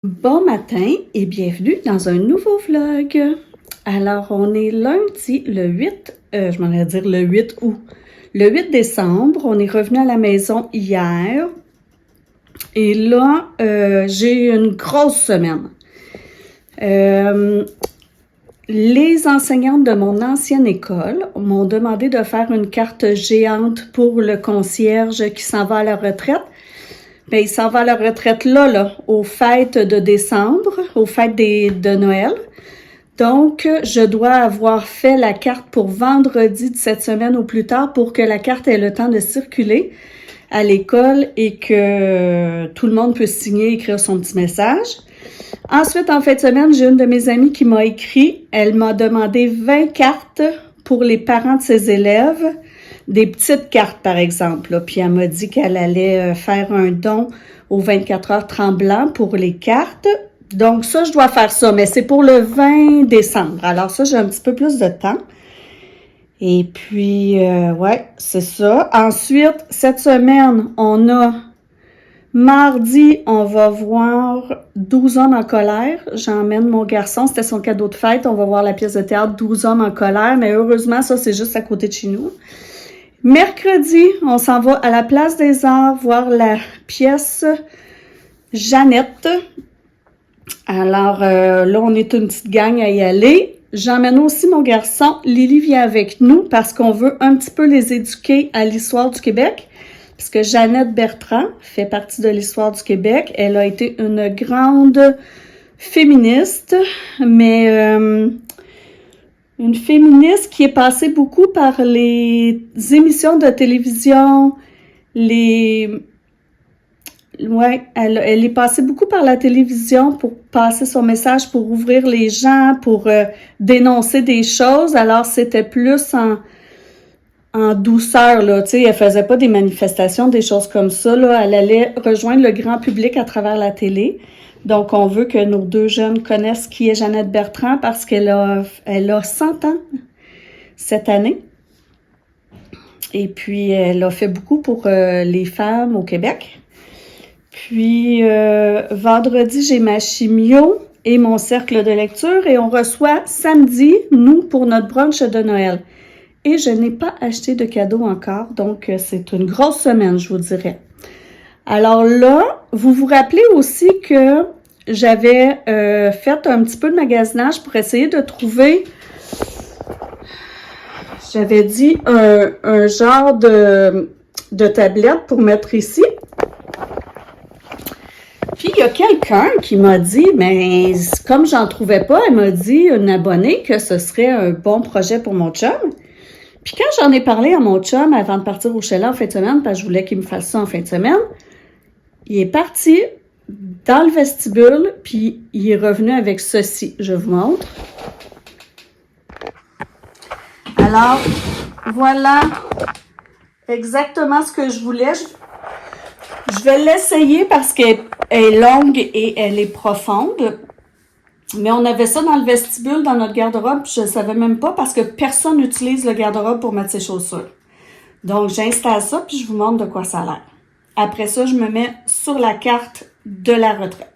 Bon matin et bienvenue dans un nouveau vlog. Alors, on est lundi le 8, je m'en vais dire le 8 août. Le 8 décembre, on est revenu à la maison hier. Et là, j'ai une grosse semaine. Les enseignantes de mon ancienne école m'ont demandé de faire une carte géante pour le concierge qui s'en va à la retraite. Bien, il s'en va à la retraite là, aux fêtes de décembre, aux fêtes de Noël. Donc, je dois avoir fait la carte pour vendredi de cette semaine au plus tard pour que la carte ait le temps de circuler à l'école et que tout le monde puisse signer et écrire son petit message. Ensuite, en fin de semaine, j'ai une de mes amies qui m'a écrit. Elle m'a demandé 20 cartes pour les parents de ses élèves. Des petites cartes, par exemple. Là. Puis elle m'a dit qu'elle allait faire un don aux 24 heures tremblants pour les cartes. Donc ça, je dois faire ça, mais c'est pour le 20 décembre. Alors ça, j'ai un petit peu plus de temps. Et puis, ouais, c'est ça. Ensuite, cette semaine, on a mardi, on va voir 12 hommes en colère. J'emmène mon garçon, c'était son cadeau de fête. On va voir la pièce de théâtre 12 hommes en colère, mais heureusement, ça, c'est juste à côté de chez nous. Mercredi, on s'en va à la Place des Arts voir la pièce Jeannette. Alors là, on est une petite gang à y aller. J'emmène aussi mon garçon. Lily vient avec nous parce qu'on veut un petit peu les éduquer à l'histoire du Québec. Puisque Jeannette Bertrand fait partie de l'histoire du Québec. Elle a été une grande féministe, mais une féministe qui est passée beaucoup par les émissions de télévision, elle est passée beaucoup par la télévision pour passer son message, pour ouvrir les gens, pour dénoncer des choses. Alors, c'était plus en douceur, là, tu sais, elle faisait pas des manifestations, des choses comme ça, là. Elle allait rejoindre le grand public à travers la télé. Donc, on veut que nos deux jeunes connaissent qui est Jeannette Bertrand parce qu'elle a 100 ans cette année. Et puis, elle a fait beaucoup pour les femmes au Québec. Puis, vendredi, j'ai ma chimio et mon cercle de lecture et on reçoit samedi, nous, pour notre brunch de Noël. Et je n'ai pas acheté de cadeau encore, donc c'est une grosse semaine, je vous dirais. Alors là, vous vous rappelez aussi que j'avais fait un petit peu de magasinage pour essayer de trouver, j'avais dit, un genre de tablette pour mettre ici. Puis il y a quelqu'un qui m'a dit, mais comme j'en trouvais pas, elle m'a dit, une abonnée, que ce serait un bon projet pour mon chum. Puis quand j'en ai parlé à mon chum avant de partir au chalet en fin de semaine, parce que je voulais qu'il me fasse ça en fin de semaine, il est parti dans le vestibule, puis il est revenu avec ceci. Je vous montre. Alors, voilà exactement ce que je voulais. Je vais l'essayer parce qu'elle est longue et elle est profonde. Mais on avait ça dans le vestibule, dans notre garde-robe, puis je ne savais même pas parce que personne n'utilise le garde-robe pour mettre ses chaussures. Donc, j'installe ça, puis je vous montre de quoi ça a l'air. Après ça, je me mets sur la carte de la retraite.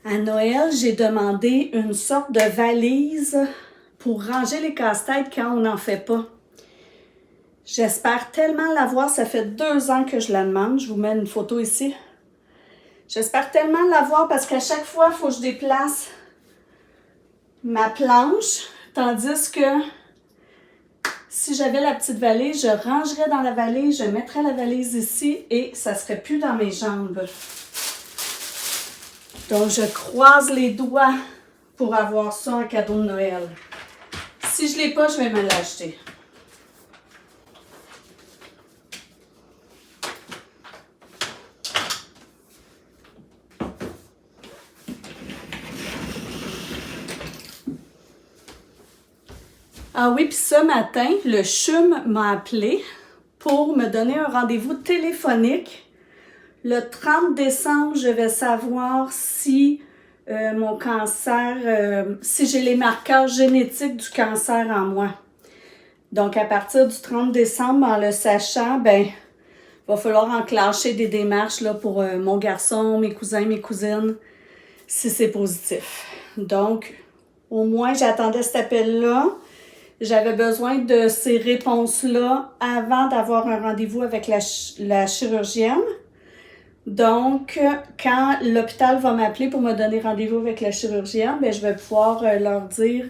À Noël, j'ai demandé une sorte de valise pour ranger les casse-têtes quand on n'en fait pas. J'espère tellement l'avoir. Ça fait 2 ans que je la demande. Je vous mets une photo ici. J'espère tellement l'avoir parce qu'à chaque fois, il faut que je déplace ma planche. Tandis que si j'avais la petite valise, je rangerais dans la valise, je mettrais la valise ici et ça ne serait plus dans mes jambes. Donc, je croise les doigts pour avoir ça en cadeau de Noël. Si je ne l'ai pas, je vais me l'acheter. Ah oui, puis ce matin, le CHUM m'a appelé pour me donner un rendez-vous téléphonique. Le 30 décembre, je vais savoir si mon cancer, si j'ai les marqueurs génétiques du cancer en moi. Donc, à partir du 30 décembre, en le sachant, ben, il va falloir enclencher des démarches là, pour mon garçon, mes cousins, mes cousines, si c'est positif. Donc, au moins, j'attendais cet appel-là. J'avais besoin de ces réponses-là avant d'avoir un rendez-vous avec la chirurgienne. Donc, quand l'hôpital va m'appeler pour me donner rendez-vous avec la chirurgienne, ben, je vais pouvoir leur dire,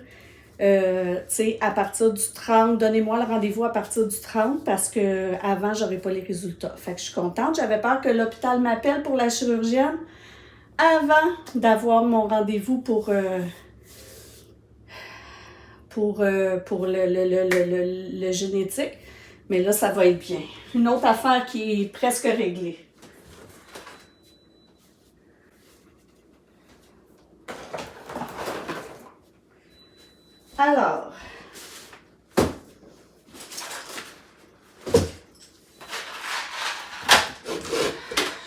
tu sais, à partir du 30, donnez-moi le rendez-vous à partir du 30 parce que avant j'aurai pas les résultats. Fait que je suis contente. J'avais peur que l'hôpital m'appelle pour la chirurgienne avant d'avoir mon rendez-vous pour le génétique. Mais là, ça va être bien. Une autre affaire qui est presque réglée. Alors,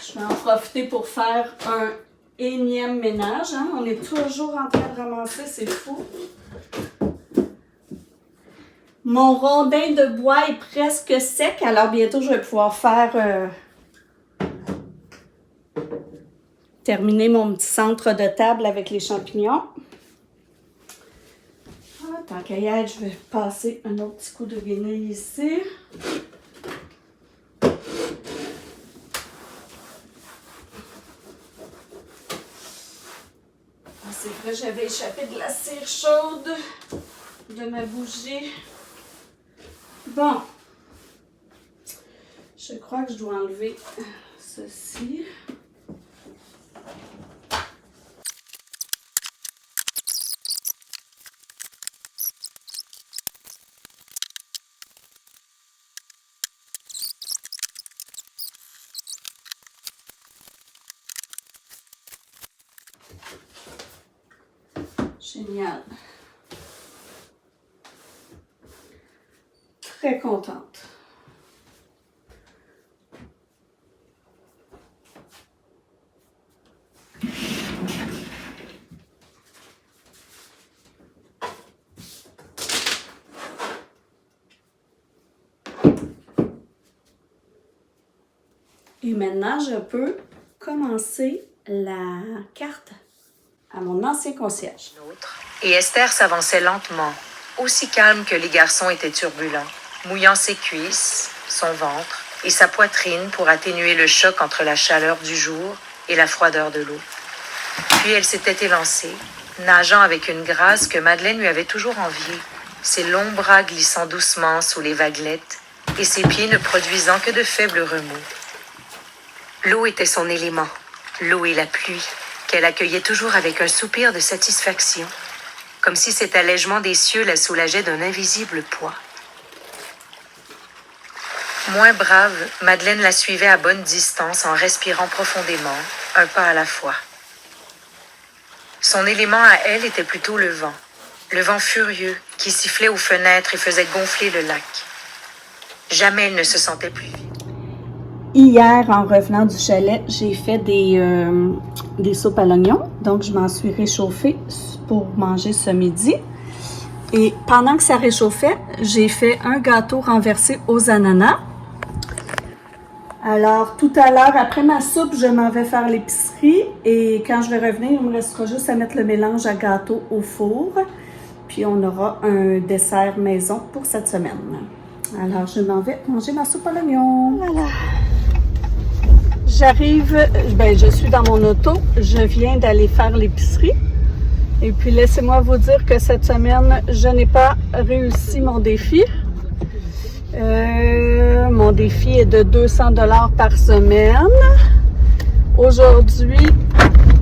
je vais en profiter pour faire un énième ménage. Hein? On est toujours en train de ramasser, c'est fou. Mon rondin de bois est presque sec, alors bientôt je vais pouvoir faire terminer mon petit centre de table avec les champignons. Ah, tant qu'à y être, je vais passer un autre petit coup de vinyle ici. Ah, c'est vrai, j'avais échappé de la cire chaude de ma bougie. Bon, je crois que je dois enlever ceci. Génial. Très contente. Et maintenant, je peux commencer la carte à mon ancien concierge. Et Esther s'avançait lentement, aussi calme que les garçons étaient turbulents, mouillant ses cuisses, son ventre et sa poitrine pour atténuer le choc entre la chaleur du jour et la froideur de l'eau. Puis elle s'était élancée, nageant avec une grâce que Madeleine lui avait toujours enviée, ses longs bras glissant doucement sous les vaguelettes et ses pieds ne produisant que de faibles remous. L'eau était son élément, l'eau et la pluie, qu'elle accueillait toujours avec un soupir de satisfaction, comme si cet allègement des cieux la soulageait d'un invisible poids. Moins brave, Madeleine la suivait à bonne distance en respirant profondément, un pas à la fois. Son élément à elle était plutôt le vent furieux qui sifflait aux fenêtres et faisait gonfler le lac. Jamais elle ne se sentait plus vide. Hier, en revenant du chalet, j'ai fait des soupes à l'oignon. Donc, je m'en suis réchauffée pour manger ce midi. Et pendant que ça réchauffait, j'ai fait un gâteau renversé aux ananas. Alors, tout à l'heure, après ma soupe, je m'en vais faire l'épicerie. Et quand je vais revenir, il me restera juste à mettre le mélange à gâteau au four. Puis, on aura un dessert maison pour cette semaine. Alors, je m'en vais manger ma soupe à l'oignon. Voilà. J'arrive, je suis dans mon auto, je viens d'aller faire l'épicerie. Et puis laissez-moi vous dire que cette semaine, je n'ai pas réussi mon défi. Mon défi est de 200 $ par semaine. Aujourd'hui,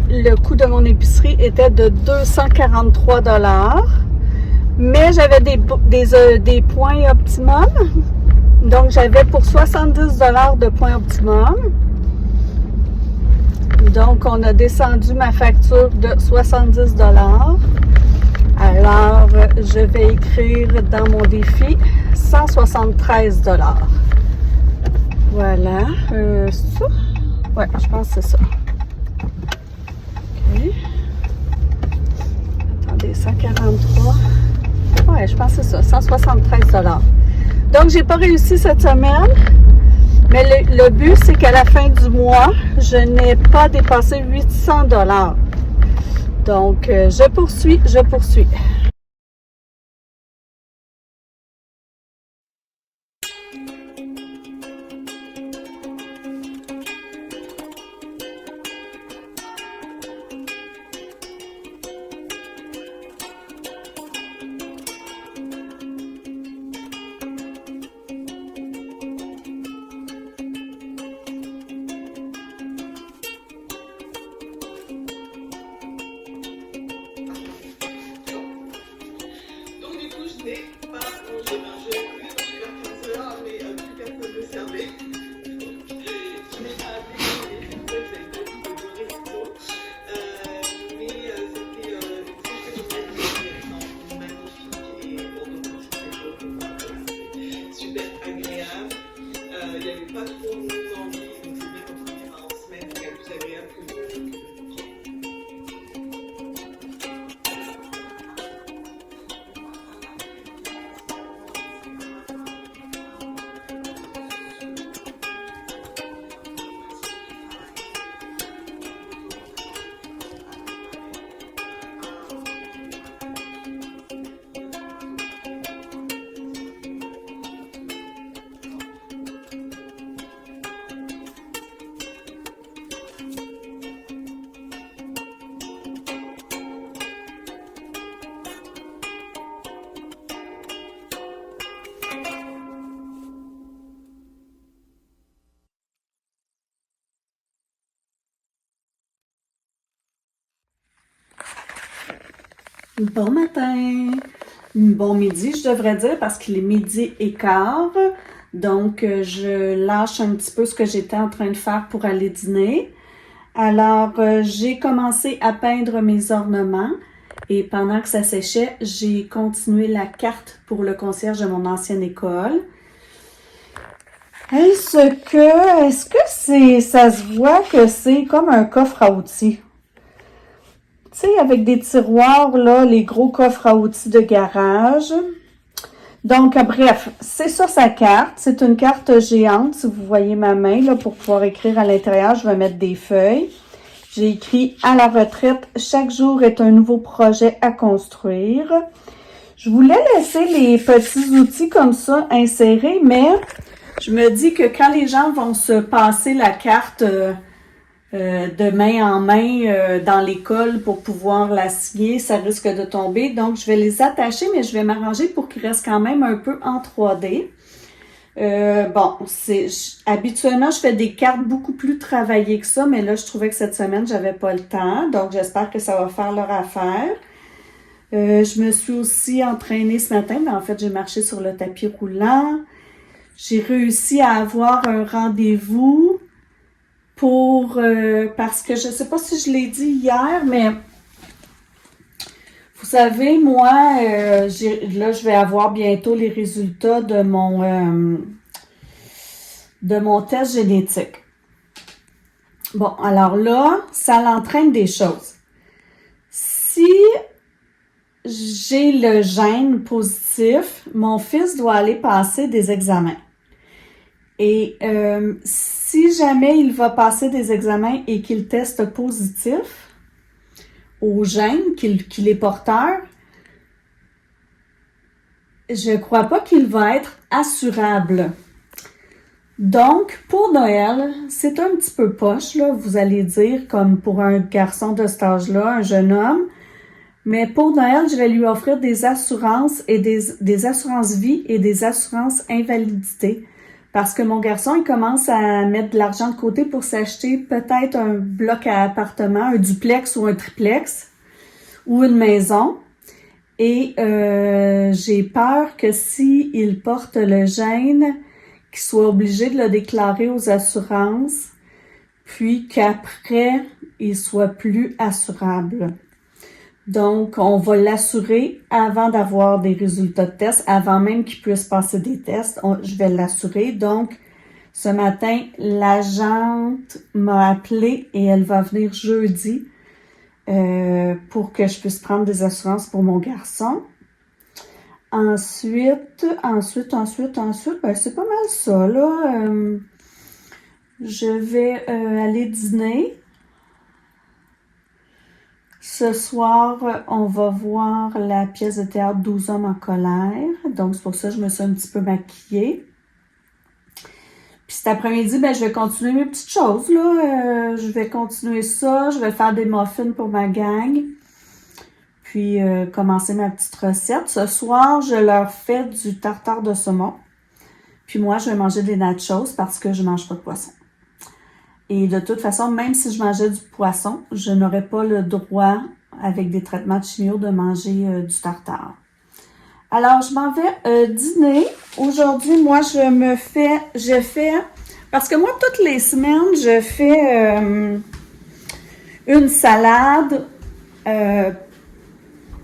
le coût de mon épicerie était de 243 $. Mais j'avais des points optimum. Donc, j'avais pour 70 $ de points optimum. Donc, on a descendu ma facture de 70 $. Alors, je vais écrire dans mon défi 173 $. Voilà. Ça? Ouais, je pense que c'est ça. OK. Attendez, 143. Ouais, je pense que c'est ça. 173 $. Donc, j'ai pas réussi cette semaine. Mais le but, c'est qu'à la fin du mois, je n'ai pas dépassé 800 $. Donc, je poursuis. Bon matin, bon midi, je devrais dire, parce qu'il est 12h15. Donc, je lâche un petit peu ce que j'étais en train de faire pour aller dîner. Alors, j'ai commencé à peindre mes ornements et pendant que ça séchait, j'ai continué la carte pour le concierge de mon ancienne école. Est-ce que ça se voit que c'est comme un coffre à outils? Tu sais, avec des tiroirs, là, les gros coffres à outils de garage. Donc, bref, c'est ça sa carte. C'est une carte géante, si vous voyez ma main, là, pour pouvoir écrire à l'intérieur, je vais mettre des feuilles. J'ai écrit « À la retraite, chaque jour est un nouveau projet à construire ». Je voulais laisser les petits outils comme ça insérés, mais je me dis que quand les gens vont se passer la carte de main en main dans l'école pour pouvoir la signer, ça risque de tomber. Donc, je vais les attacher, mais je vais m'arranger pour qu'ils restent quand même un peu en 3D. Habituellement, je fais des cartes beaucoup plus travaillées que ça, mais là, je trouvais que cette semaine, j'avais pas le temps. Donc, j'espère que ça va faire leur affaire. Je me suis aussi entraînée ce matin, mais en fait, j'ai marché sur le tapis roulant. J'ai réussi à avoir un rendez-vous parce que je sais pas si je l'ai dit hier, mais vous savez, moi, là, je vais avoir bientôt les résultats de mon test génétique. Bon, alors là, ça l'entraîne des choses. Si j'ai le gène positif, mon fils doit aller passer des examens. Et si jamais il va passer des examens et qu'il teste positif au gène, qu'il est porteur, je crois pas qu'il va être assurable. Donc, pour Noël, c'est un petit peu poche, là, vous allez dire, comme pour un garçon de cet âge-là, un jeune homme. Mais pour Noël, je vais lui offrir des assurances et des assurances vie et des assurances invalidité. Parce que mon garçon, il commence à mettre de l'argent de côté pour s'acheter peut-être un bloc à appartement, un duplex ou un triplex ou une maison. Et j'ai peur que s'il porte le gène, qu'il soit obligé de le déclarer aux assurances, puis qu'après, il soit plus assurable. Donc, on va l'assurer avant d'avoir des résultats de tests, avant même qu'il puisse passer des tests. Je vais l'assurer. Donc, ce matin, l'agente m'a appelé et elle va venir jeudi pour que je puisse prendre des assurances pour mon garçon. Ensuite, ben, c'est pas mal ça, là. Je vais aller dîner. Ce soir, on va voir la pièce de théâtre 12 hommes en colère. Donc, c'est pour ça que je me suis un petit peu maquillée. Puis cet après-midi, ben, je vais continuer mes petites choses, là. Je vais continuer ça. Je vais faire des muffins pour ma gang. Puis, commencer ma petite recette. Ce soir, je leur fais du tartare de saumon. Puis moi, je vais manger des nachos parce que je mange pas de poisson. Et de toute façon, même si je mangeais du poisson, je n'aurais pas le droit, avec des traitements de chimio, de manger du tartare. Alors, je m'en vais dîner. Aujourd'hui, moi, parce que moi, toutes les semaines, je fais une salade.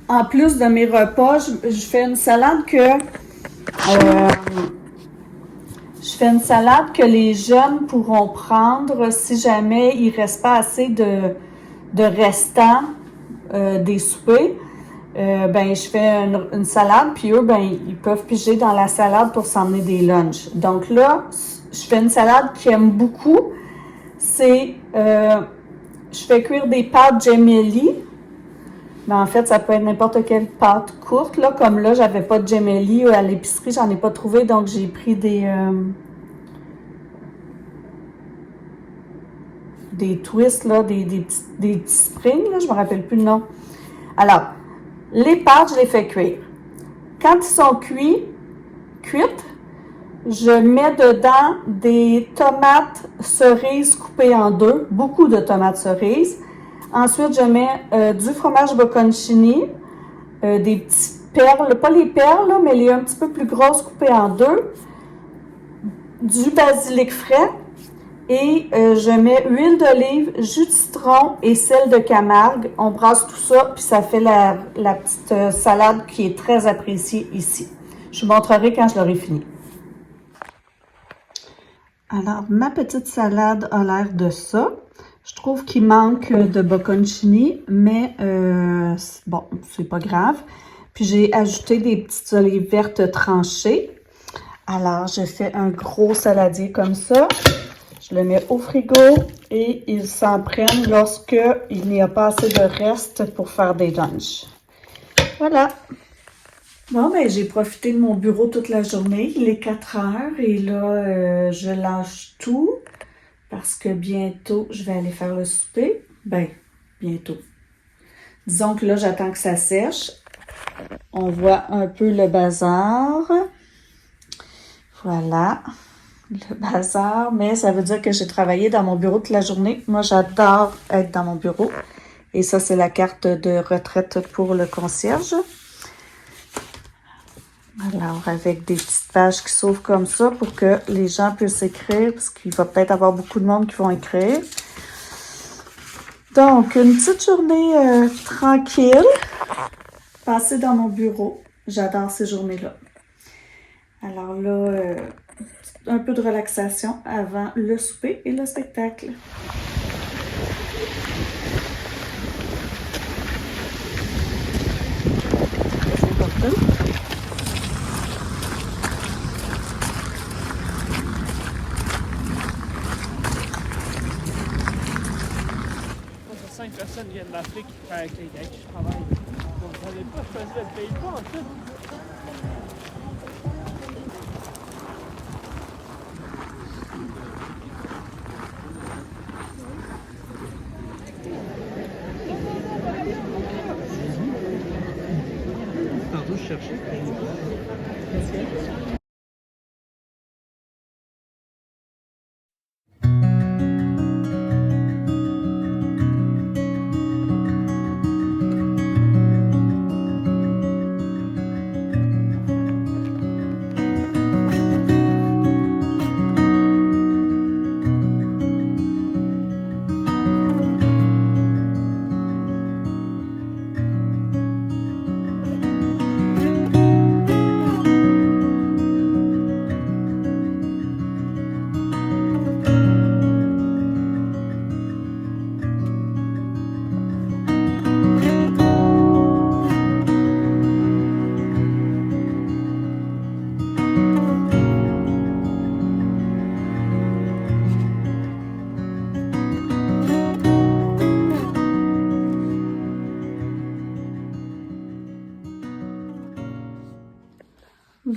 En plus de mes repas, je fais une salade que les jeunes pourront prendre si jamais il ne reste pas assez de restants des soupers. Ben, je fais une salade, puis eux, ben, ils peuvent piger dans la salade pour s'emmener des lunchs. Donc là, je fais une salade qu'ils aiment beaucoup. Je fais cuire des pâtes gemelli. Mais en fait, ça peut être n'importe quelle pâte courte, là. Comme là, j'avais pas de gemelli à l'épicerie, j'en ai pas trouvé, donc j'ai pris des twists, là, des petits springs, là, je me rappelle plus le nom. Alors, les pâtes, je les fais cuire. Quand ils sont cuites, je mets dedans des tomates cerises coupées en deux, beaucoup de tomates cerises. Ensuite, je mets du fromage bocconcini, des petites perles, pas les perles, là, mais les un petit peu plus grosses coupées en deux, du basilic frais, et je mets huile d'olive, jus de citron et sel de Camargue. On brasse tout ça, puis ça fait la petite salade qui est très appréciée ici. Je vous montrerai quand je l'aurai fini. Alors, ma petite salade a l'air de ça. Je trouve qu'il manque de bocconcini, mais bon, c'est pas grave. Puis j'ai ajouté des petites olives vertes tranchées. Alors, je fais un gros saladier comme ça. Je le mets au frigo et ils s'en prennent lorsqu'il n'y a pas assez de reste pour faire des lunchs. Voilà. Bon, ben j'ai profité de mon bureau toute la journée. Il est 4 heures et là, je lâche tout parce que bientôt, je vais aller faire le souper. Ben, bientôt. Disons que là, j'attends que ça sèche. On voit un peu le bazar. Voilà, le bazar. Mais ça veut dire que j'ai travaillé dans mon bureau toute la journée. Moi, j'adore être dans mon bureau. Et ça, c'est la carte de retraite pour le concierge. Alors, avec des petites pages qui s'ouvrent comme ça pour que les gens puissent écrire, parce qu'il va peut-être avoir beaucoup de monde qui vont écrire. Donc, une petite journée tranquille, passée dans mon bureau. J'adore ces journées-là. Alors là, un peu de relaxation avant le souper et le spectacle. C'est important. Personnes viennent d'Afrique avec qui je travaille. Donc, je n'avais pas choisi le pays pas en fait. Pardon, je cherchais.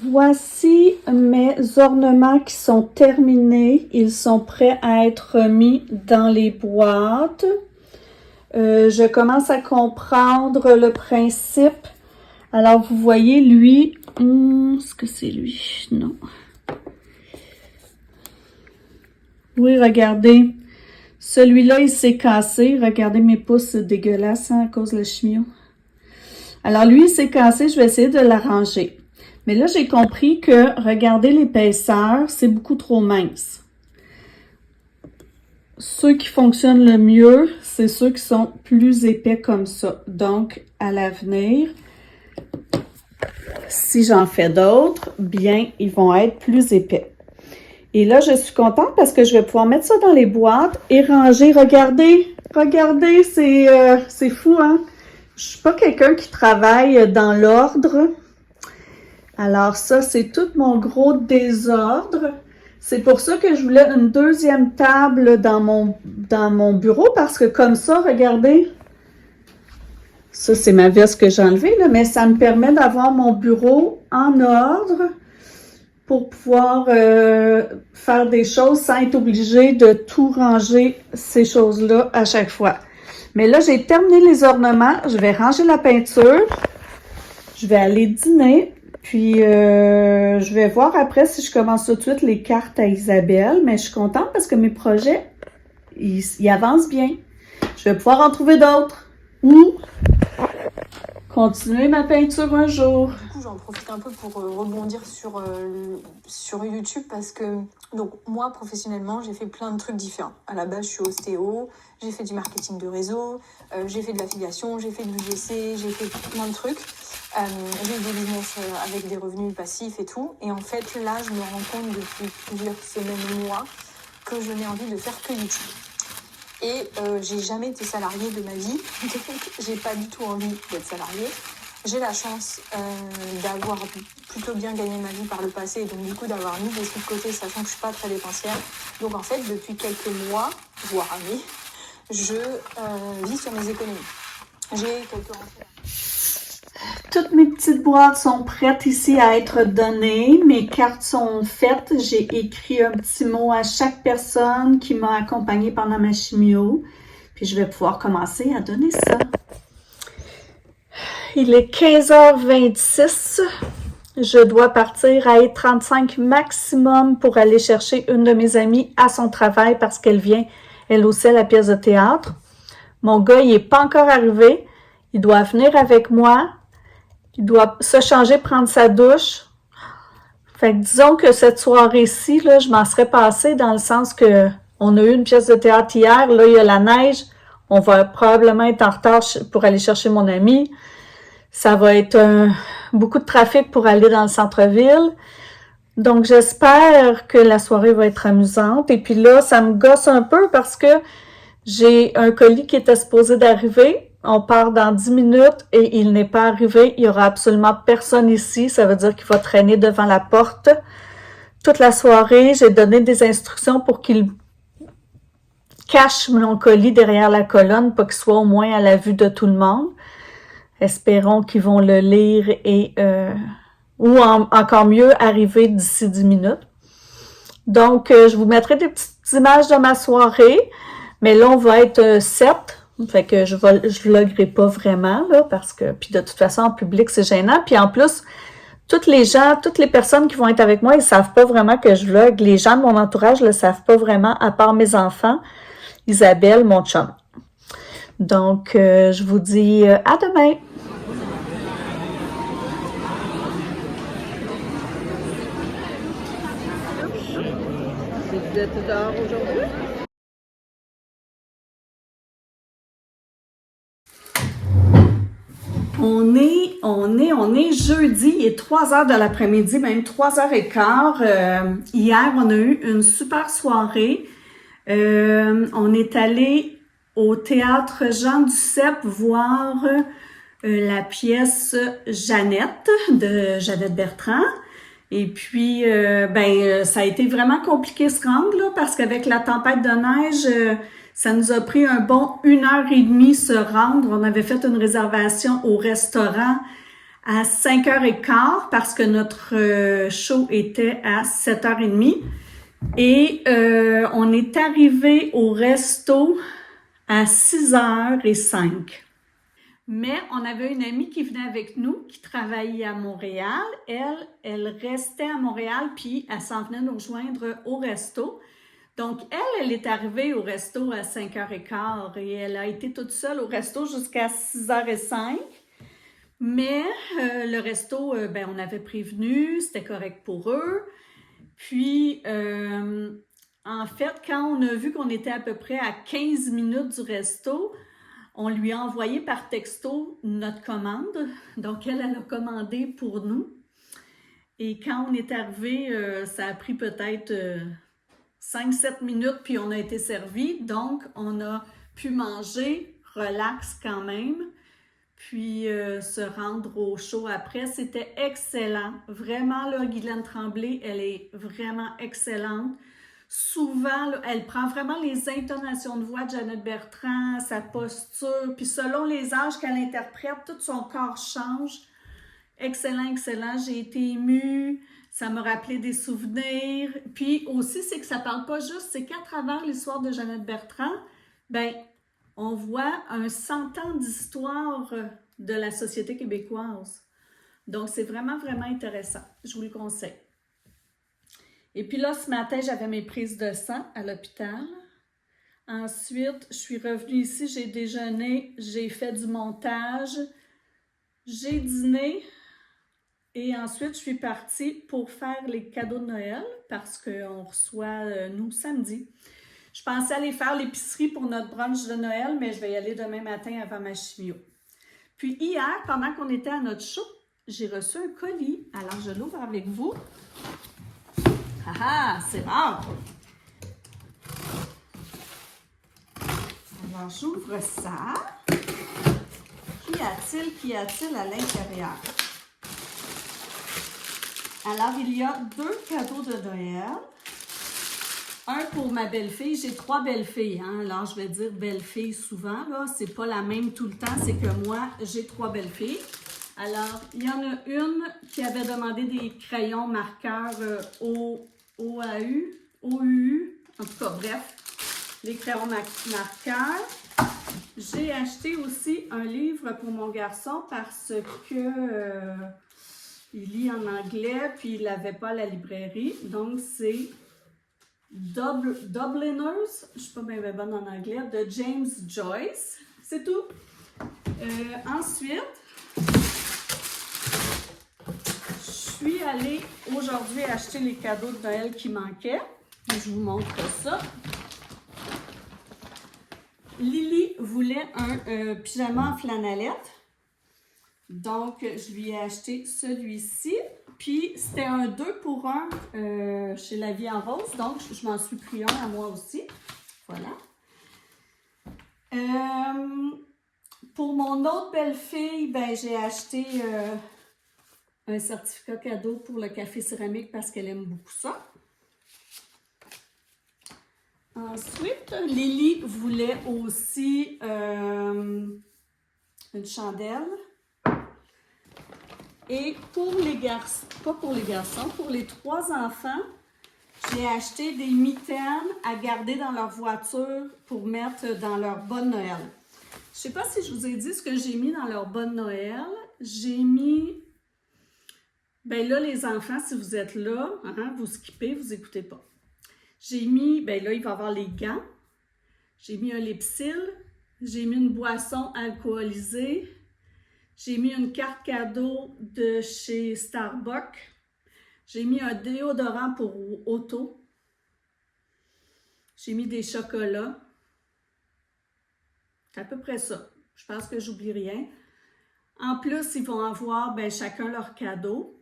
Voici mes ornements qui sont terminés. Ils sont prêts à être mis dans les boîtes. Je commence à comprendre le principe. Alors, vous voyez, lui... est-ce que c'est lui? Non. Oui, regardez. Celui-là, il s'est cassé. Regardez mes pouces dégueulasses hein, à cause de la chimio. Alors, lui, il s'est cassé. Je vais essayer de l'arranger. Mais là, j'ai compris que, regardez l'épaisseur, c'est beaucoup trop mince. Ceux qui fonctionnent le mieux, c'est ceux qui sont plus épais comme ça. Donc, à l'avenir, si j'en fais d'autres, bien, ils vont être plus épais. Et là, je suis contente parce que je vais pouvoir mettre ça dans les boîtes et ranger. Regardez, regardez, c'est fou, hein? Je suis pas quelqu'un qui travaille dans l'ordre. Alors ça, c'est tout mon gros désordre. C'est pour ça que je voulais une deuxième table dans mon bureau parce que comme ça, regardez, ça c'est ma veste que j'ai enlevée, là, mais ça me permet d'avoir mon bureau en ordre pour pouvoir faire des choses sans être obligé de tout ranger ces choses-là à chaque fois. Mais là, j'ai terminé les ornements, je vais ranger la peinture, je vais aller dîner. Puis, je vais voir après si je commence tout de suite les cartes à Isabelle. Mais je suis contente parce que mes projets, ils avancent bien. Je vais pouvoir en trouver d'autres. Ou continuer ma peinture un jour. Du coup, j'en profite un peu pour rebondir sur YouTube parce que, donc, moi, professionnellement, j'ai fait plein de trucs différents. À la base, je suis ostéo, j'ai fait du marketing de réseau, j'ai fait de l'affiliation, j'ai fait de l'UGC, j'ai fait plein de trucs. J'ai des business avec des revenus passifs et tout. Et en fait, là, je me rends compte depuis plusieurs semaines, mois, que je n'ai envie de faire que YouTube. Et j'ai jamais été salariée de ma vie, donc j'ai pas du tout envie d'être salariée. J'ai la chance d'avoir plutôt bien gagné ma vie par le passé et donc du coup d'avoir mis des sous de côté, sachant que je suis pas très dépensière. Donc en fait, depuis quelques mois, voire années, je vis sur mes économies. J'ai quelques rentrées. Toutes mes petites boîtes sont prêtes ici à être données. Mes cartes sont faites. J'ai écrit un petit mot à chaque personne qui m'a accompagnée pendant ma chimio. Puis je vais pouvoir commencer à donner ça. Il est 15h26. Je dois partir à 8h35 maximum pour aller chercher une de mes amies à son travail parce qu'elle vient, elle aussi, à la pièce de théâtre. Mon gars, il n'est pas encore arrivé. Il doit venir avec moi. Il doit se changer, prendre sa douche. Fait que disons que cette soirée-ci, là, je m'en serais passée dans le sens que on a eu une pièce de théâtre hier. Là, il y a la neige. On va probablement être en retard pour aller chercher mon ami. Ça va être beaucoup de trafic pour aller dans le centre-ville. Donc, j'espère que la soirée va être amusante. Et puis là, ça me gosse un peu parce que j'ai un colis qui était supposé d'arriver. On part dans 10 minutes et il n'est pas arrivé. Il y aura absolument personne ici. Ça veut dire qu'il va traîner devant la porte toute la soirée. J'ai donné des instructions pour qu'il cache mon colis derrière la colonne pour qu'il soit au moins à la vue de tout le monde. Espérons qu'ils vont le lire et ou encore mieux arriver d'ici 10 minutes. Donc, je vous mettrai des petites images de ma soirée. Mais là, on va être 7. Fait que je vloguerai pas vraiment, là, parce que, puis de toute façon, en public, c'est gênant. Puis en plus, toutes les personnes qui vont être avec moi, ils savent pas vraiment que je vlogue. Les gens de mon entourage le savent pas vraiment, à part mes enfants, Isabelle, mon chum. Donc, je vous dis à demain! Vous êtes dehors aujourd'hui? On est jeudi, il est 3h de l'après-midi, même 3h15. Hier, on a eu une super soirée. On est allé au théâtre Jean Duceppe voir la pièce Jeannette de Jeannette Bertrand. Et puis, ça a été vraiment compliqué se rendre, là, parce qu'avec la tempête de neige, ça nous a pris un bon 1h30 se rendre. On avait fait une réservation au restaurant à 5h15 parce que notre show était à 7h30. Et on est arrivé au resto à 6h05. Mais on avait une amie qui venait avec nous, qui travaillait à Montréal. Elle restait à Montréal, puis elle s'en venait nous rejoindre au resto. Donc, elle est arrivée au resto à 5h15 et elle a été toute seule au resto jusqu'à 6h05. Mais le resto, ben, on avait prévenu, c'était correct pour eux. Puis, en fait, quand on a vu qu'on était à peu près à 15 minutes du resto, on lui a envoyé par texto notre commande. Donc, elle a commandé pour nous. Et quand on est arrivé, ça a pris peut-être 5-7 minutes, puis on a été servi. Donc, on a pu manger relax quand même, puis se rendre au show après. C'était excellent. Vraiment, là, Guylaine Tremblay, elle est vraiment excellente. Souvent, là, elle prend vraiment les intonations de voix de Jeannette Bertrand, sa posture, puis selon les âges qu'elle interprète, tout son corps change. Excellent, excellent. J'ai été émue. Ça m'a rappelé des souvenirs. Puis aussi, c'est que ça parle pas juste, c'est qu'à travers l'histoire de Jeannette Bertrand, ben, on voit un 100 ans d'histoire de la société québécoise. Donc, c'est vraiment, vraiment intéressant. Je vous le conseille. Et puis là, ce matin, j'avais mes prises de sang à l'hôpital. Ensuite, je suis revenue ici, j'ai déjeuné, j'ai fait du montage, j'ai dîné et ensuite, je suis partie pour faire les cadeaux de Noël parce qu'on reçoit, nous, samedi. Je pensais aller faire l'épicerie pour notre brunch de Noël, mais je vais y aller demain matin avant ma chimio. Puis hier, pendant qu'on était à notre show, j'ai reçu un colis. Alors, je l'ouvre avec vous. Ah ah, c'est rare! Alors, j'ouvre ça. Qu'y a-t-il à l'intérieur? Alors, il y a 2 cadeaux de Noël. Un pour ma belle-fille. J'ai 3 belles-filles. Hein? Alors, je vais dire belle-fille souvent. Là, c'est pas la même tout le temps. C'est que moi, j'ai 3 belles-filles. Alors, il y en a une qui avait demandé des crayons marqueurs OAU, OUU. En tout cas, bref, les crayons marqueurs. J'ai acheté aussi un livre pour mon garçon parce que il lit en anglais puis il l'avait pas à la librairie. Donc, c'est Dubliners, je ne suis pas bien bonne en anglais, de James Joyce. C'est tout. Ensuite, je suis allée aujourd'hui acheter les cadeaux de Noël qui manquaient. Je vous montre ça. Lily voulait un pyjama en flanellette. Donc, je lui ai acheté celui-ci. Puis, c'était un 2 pour 1 chez La Vie en Rose. Donc, je m'en suis pris un à moi aussi. Voilà. Pour mon autre belle-fille, ben, j'ai acheté un certificat cadeau pour le café céramique parce qu'elle aime beaucoup ça. Ensuite, Lily voulait aussi une chandelle. Et pour les garçons, pas pour les garçons, pour les 3 enfants, j'ai acheté des mitaines à garder dans leur voiture pour mettre dans leur bonne Noël. Je sais pas si je vous ai dit ce que j'ai mis dans leur bonne Noël. J'ai mis, ben là les enfants, si vous êtes là, hein, vous skippez, vous écoutez pas. J'ai mis, ben là il va y avoir les gants. J'ai mis un Lipsil. J'ai mis une boisson alcoolisée. J'ai mis une carte cadeau de chez Starbucks. J'ai mis un déodorant pour auto. J'ai mis des chocolats. C'est à peu près ça. Je pense que j'oublie rien. En plus, ils vont avoir ben, chacun leur cadeau.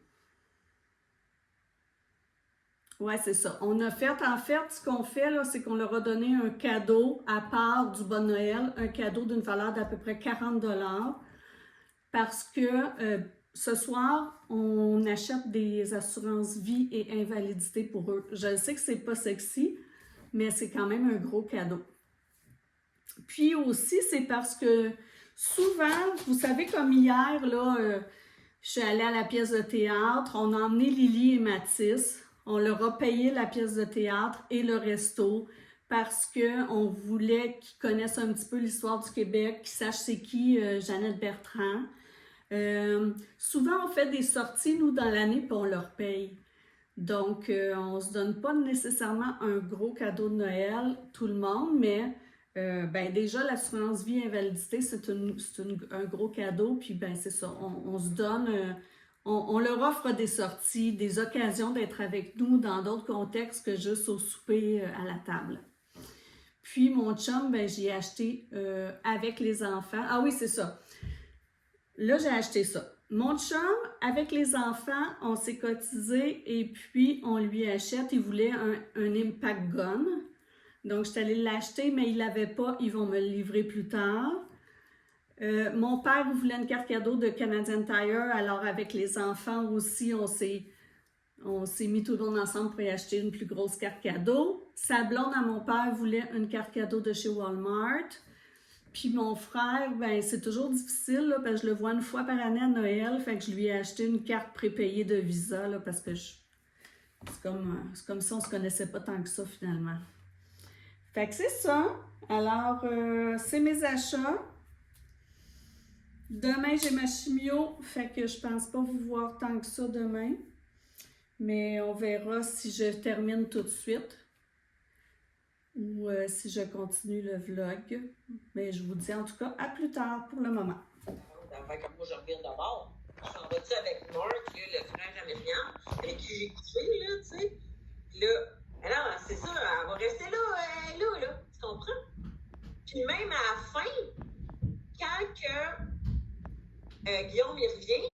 Ouais, c'est ça. On a fait, en fait, ce qu'on fait, là, c'est qu'on leur a donné un cadeau à part du Bon Noël, un cadeau d'une valeur d'à peu près 40 $ parce que ce soir, on achète des assurances vie et invalidité pour eux. Je sais que c'est pas sexy, mais c'est quand même un gros cadeau. Puis aussi, c'est parce que souvent, vous savez, comme hier, là, Je suis allée à la pièce de théâtre. On a emmené Lily et Mathis. On leur a payé la pièce de théâtre et le resto parce que on voulait qu'ils connaissent un petit peu l'histoire du Québec, qu'ils sachent c'est qui Jeannette Bertrand. Souvent, on fait des sorties, nous, dans l'année, puis on leur paye. Donc, on se donne pas nécessairement un gros cadeau de Noël, tout le monde, mais déjà, l'assurance vie invalidité, c'est un gros cadeau, puis c'est ça, on se donne, on leur offre des sorties, des occasions d'être avec nous dans d'autres contextes que juste au souper à la table. Puis, mon chum, j'ai acheté avec les enfants. Ah oui, c'est ça. Là, j'ai acheté ça. Mon chum, avec les enfants, on s'est cotisé et puis on lui achète. Il voulait un Impact Gun. Donc, je suis allée l'acheter, mais il l'avait pas. Ils vont me le livrer plus tard. Mon père voulait une carte cadeau de Canadian Tire. Alors, avec les enfants aussi, on s'est mis tout le monde ensemble pour y acheter une plus grosse carte cadeau. Sa blonde à mon père voulait une carte cadeau de chez Walmart. Puis mon frère, c'est toujours difficile, là, parce que je le vois une fois par année à Noël, fait que je lui ai acheté une carte prépayée de Visa, là, parce que c'est comme si on se connaissait pas tant que ça, finalement. Fait que c'est ça. Alors, c'est mes achats. Demain, j'ai ma chimio, fait que je pense pas vous voir tant que ça demain. Mais on verra si je termine tout de suite. Ou si je continue le vlog. Mais je vous dis en tout cas à plus tard pour le moment. Fait que moi, je reviens d'abord. Je s'en vais-tu avec Mark, là, le frère américain, avec qui j'ai couché, là, tu sais. Puis là, alors, c'est ça, elle va rester là, tu comprends? Puis même à la fin, quand que Guillaume, il revient,